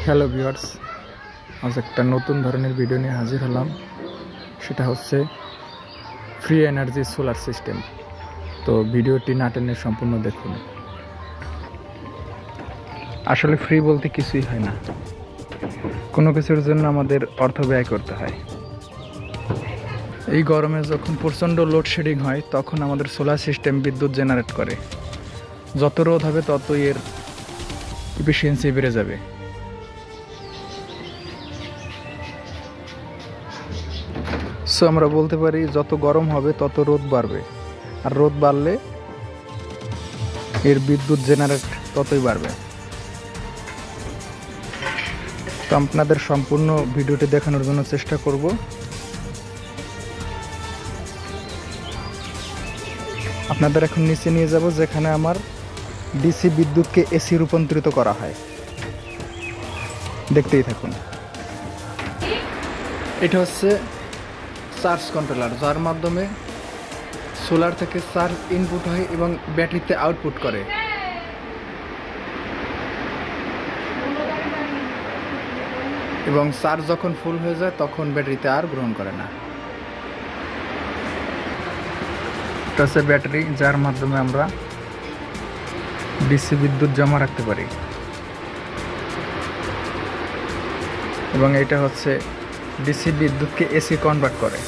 Hello viewers, আজ একটা নতুন ধরনের ভিডিও নিয়ে হাজির হলাম। সেটা হচ্ছে ফ্রি এনার্জি সোলার সিস্টেম। তো ভিডিওটি না টেনে সম্পূর্ণ দেখুন। আসলে ফ্রি বলতে কিছুই হয় না, কোনো কিছুর জন্য আমাদের অর্থ ব্যয় করতে হয়। এই গরমে যখন প্রচণ্ড লোডশেডিং হয় তখন আমাদের সোলার সিস্টেম বিদ্যুৎ জেনারেট করে। যত রোদ হবে ততই এর এফিসিয়েন্সি বেড়ে যাবে। সো আমরা বলতে পারি যত গরম হবে তত রোদ বাড়বে, আর রোদ বাড়লে এর বিদ্যুৎ জেনারেট ততই বাড়বে। তো আপনাদের সম্পূর্ণ ভিডিওটি দেখানোর জন্য চেষ্টা করব। আপনাদের এখন নিচে নিয়ে যাব যেখানে আমার ডিসি বিদ্যুৎকে এসি রূপান্তরিত করা হয়। দেখতেই থাকুন। এটা হচ্ছে চার্জ কন্ট্রোলার, যার মাধ্যমে সোলার থেকে চার্জ ইনপুট হয় এবং ব্যাটারিতে আউটপুট করে। এবং চার্জ যখন ফুল হয়ে যায় তখন ব্যাটারিতে আর গ্রহণ করে না। এটা হচ্ছে ব্যাটারি, যার মাধ্যমে আমরা ডিসি বিদ্যুৎ জমা রাখতে পারি। এবং এটা হচ্ছে ডিসি বিদ্যুৎকে এসি কনভার্ট করে,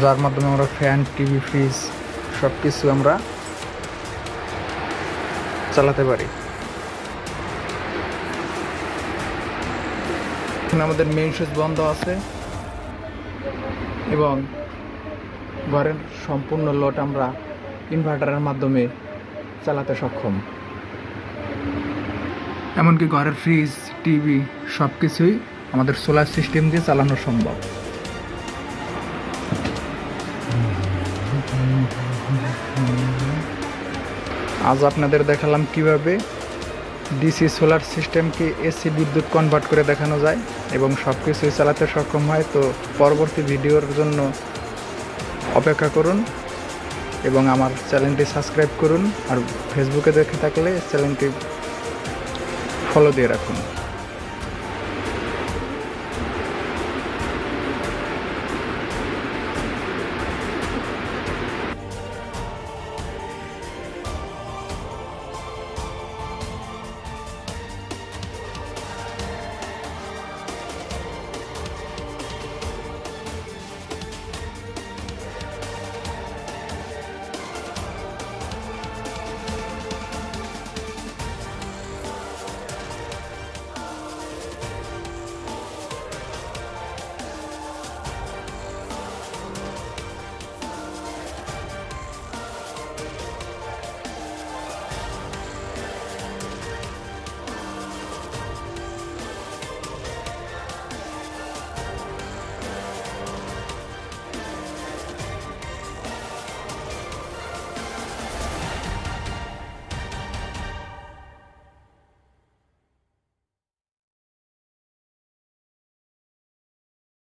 যার মাধ্যমে আমরা ফ্যান, টিভি, ফ্রিজ সব কিছু আমরা চালাতে পারি। এখন আমাদের মেইন সুইচ বন্ধ আছে এবং ঘরের সম্পূর্ণ লোড আমরা ইনভার্টারের মাধ্যমে চালাতে সক্ষম। এমনকি ঘরের ফ্রিজ, টিভি সব কিছুই আমাদের সোলার সিস্টেম দিয়ে চালানো সম্ভব। আজ আপনাদের দেখালাম কিভাবে ডিসি সোলার সিস্টেমকে এসি বিদ্যুৎ কনভার্ট করে দেখানো যায় এবং সব কিছুই চালাতে সক্ষম হয়। তো পরবর্তী ভিডিওর জন্য অপেক্ষা করুন এবং আমার চ্যানেলটি সাবস্ক্রাইব করুন। আর ফেসবুকে দেখে থাকলে চ্যানেলটি ফলো দিয়ে রাখুন।